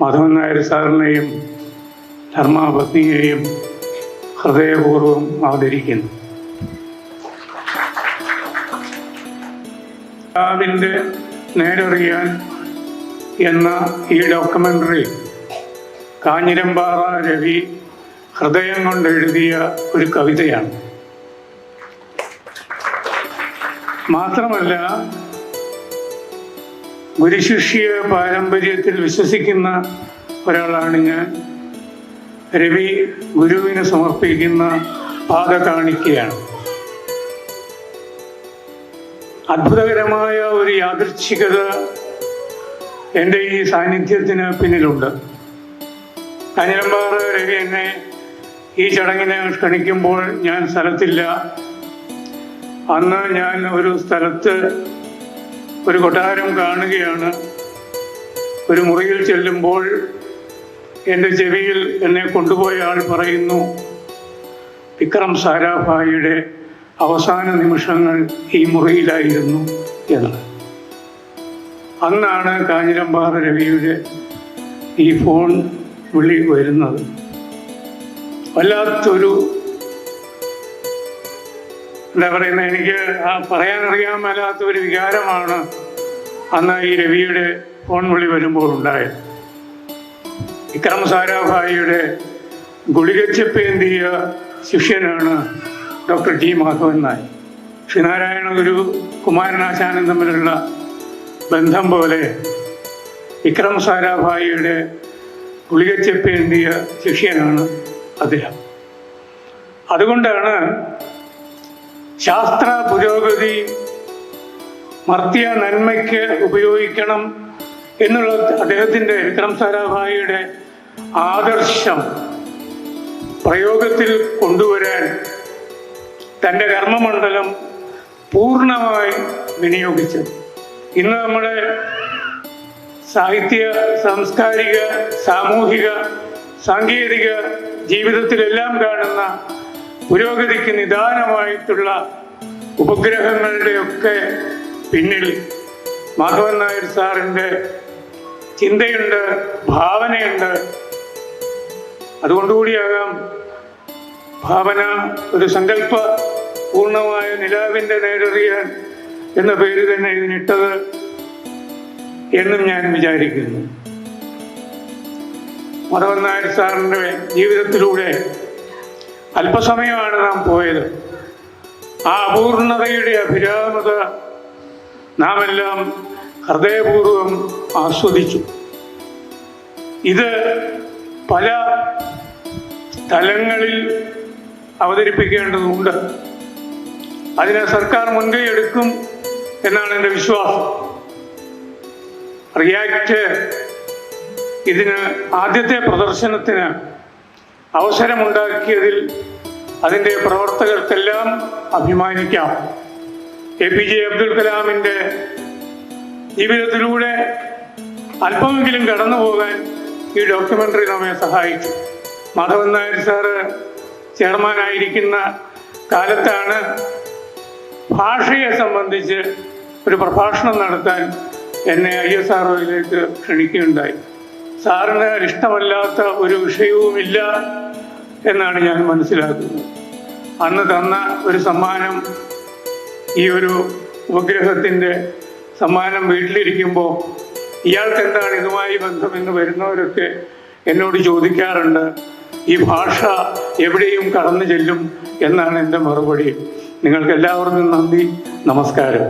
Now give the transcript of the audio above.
മാധവൻ നായർ സാറിനെയും ധർമ്മപത്നിയെയും ഹൃദയപൂർവ്വം ആദരിക്കുന്നു. പിതാവിൻ്റെ നേരറിയാൻ എന്ന ഈ ഡോക്യുമെൻ്ററി കാഞ്ഞിരമ്പാറ രവി ഹൃദയം കൊണ്ട് എഴുതിയ ഒരു കവിതയാണ്. മാത്രമല്ല, ഗുരുശിഷ്യ പാരമ്പര്യത്തിൽ വിശ്വസിക്കുന്ന ഒരാളാണ് ഞാൻ. രവി ഗുരുവിന് സമർപ്പിക്കുന്ന പാദ കാണിക്കയാണ്. അത്ഭുതകരമായ ഒരു യാദൃച്ഛികത എൻ്റെ ഈ സാന്നിധ്യത്തിന് പിന്നിലുണ്ട്. കാഞ്ഞിരമ്പാറ രവി എന്നെ ഈ ചടങ്ങിനെ ക്ഷണിക്കുമ്പോൾ ഞാൻ സ്ഥലത്തില്ല. അന്ന് ഞാൻ ഒരു സ്ഥലത്ത് ഒരു കൊട്ടാരം കാണുകയാണ്. ഒരു മുറിയിൽ ചെല്ലുമ്പോൾ എൻ്റെ ചെവിയിൽ എന്നെ കൊണ്ടുപോയ ആൾ പറയുന്നു, വിക്രം സാരാഭായിയുടെ അവസാന നിമിഷങ്ങൾ ഈ മുറിയിലായിരുന്നു എന്ന്. അന്നാണ് കാഞ്ഞിരമ്പാറ രവിയുടെ ഈ ഫോൺ വിളി വരുന്നത്. വല്ലാത്തൊരു എന്താ പറയുന്നത്, എനിക്ക് പറയാനറിയാൻ മേലാത്ത ഒരു വികാരമാണ് അന്ന് ഈ രവിയുടെ ഫോൺ വിളി വരുമ്പോൾ ഉണ്ടായത്. വിക്രം സാരാഭായിയുടെ ഗുളികച്ചപ്പേന്തിയ ശിഷ്യനാണ് ഡോക്ടർ ടി മാധവൻ നായർ. ശ്രീനാരായണ ഗുരു കുമാരനാശാനും തമ്മിലുള്ള ബന്ധം പോലെ വിക്രം സാരാഭായിയുടെ ഗുളികച്ചപ്പേന്തിയ ശിഷ്യനാണ് അദ്ദേഹം. അതുകൊണ്ടാണ് ശാസ്ത്ര പുരോഗതി മർത്യ നന്മയ്ക്ക് ഉപയോഗിക്കണം എന്നുള്ള അദ്ദേഹത്തിൻ്റെ, വിക്രം സാരാഭായിയുടെ ആദർശം പ്രയോഗത്തിൽ കൊണ്ടുവരാൻ തൻ്റെ കർമ്മമണ്ഡലം പൂർണ്ണമായി വിനിയോഗിച്ചത്. ഇന്ന് നമ്മുടെ സാഹിത്യ, സാംസ്കാരിക, സാമൂഹിക, സാങ്കേതിക ജീവിതത്തിലെല്ലാം കാണുന്ന പുരോഗതിക്ക് നിദാനമായിട്ടുള്ള ഉപഗ്രഹങ്ങളുടെയൊക്കെ പിന്നിൽ മാധവൻ നായർ സാറിൻ്റെ ചിന്തയുണ്ട്, ഭാവനയുണ്ട്. അതുകൊണ്ടുകൂടിയാകാം ഭാവന ഒരു സങ്കല്പ പൂർണ്ണമായ നിലാവിൻ്റെ നേരറിയാൻ എന്ന പേര് തന്നെ ഇതിനിട്ടത് എന്നും ഞാൻ വിചാരിക്കുന്നു. മാധവൻ നായർ സാറിൻ്റെ ജീവിതത്തിലൂടെ അല്പസമയമാണ് നാം പോയത്. ആ അപൂർണതയുടെ അഭിരാമത നാം എല്ലാം ഹൃദയപൂർവ്വം ആസ്വദിച്ചു. ഇത് പല തലങ്ങളിൽ അവതരിപ്പിക്കേണ്ടതുണ്ട്. അതിന് സർക്കാർ മുൻകൈ എടുക്കും എന്നാണ് എൻ്റെ വിശ്വാസം. റിയാക്ട് ഇതിന് ആദ്യത്തെ പ്രദർശനത്തിന് അവസരമുണ്ടാക്കിയതിൽ അതിൻ്റെ പ്രവർത്തകർക്കെല്ലാം അഭിമാനിക്കാം. APJ അബ്ദുൽ കലാമിൻ്റെ ജീവിതത്തിലൂടെ അല്പമെങ്കിലും കടന്നു പോകാൻ ഈ ഡോക്യുമെൻ്ററി നമ്മെ സഹായിച്ചു. മാധവൻ നായർ സാറ് ചെയർമാനായിരിക്കുന്ന കാലത്താണ് ഭാഷയെ സംബന്ധിച്ച് ഒരു പ്രഭാഷണം നടത്താൻ എന്നെ ISROയിലേക്ക് ക്ഷണിക്കുകയുണ്ടായി. സാറിന് ഇഷ്ടമല്ലാത്ത ഒരു വിഷയവുമില്ല എന്നാണ് ഞാൻ മനസ്സിലാക്കുന്നത്. അന്ന് തന്ന ഒരു സമ്മാനം, ഈ ഒരു ഉപഗ്രഹത്തിൻ്റെ സമ്മാനം വീട്ടിലിരിക്കുമ്പോൾ ഇയാൾക്ക് എന്താണ് ഇതുമായി ബന്ധമെന്ന് വരുന്നവരൊക്കെ എന്നോട് ചോദിക്കാറുണ്ട്. ഈ ഭാഷ എവിടെയും കടന്നു ചെല്ലും എന്നാണ് എൻ്റെ മറുപടി. നിങ്ങൾക്ക് എല്ലാവർക്കും നന്ദി, നമസ്കാരം.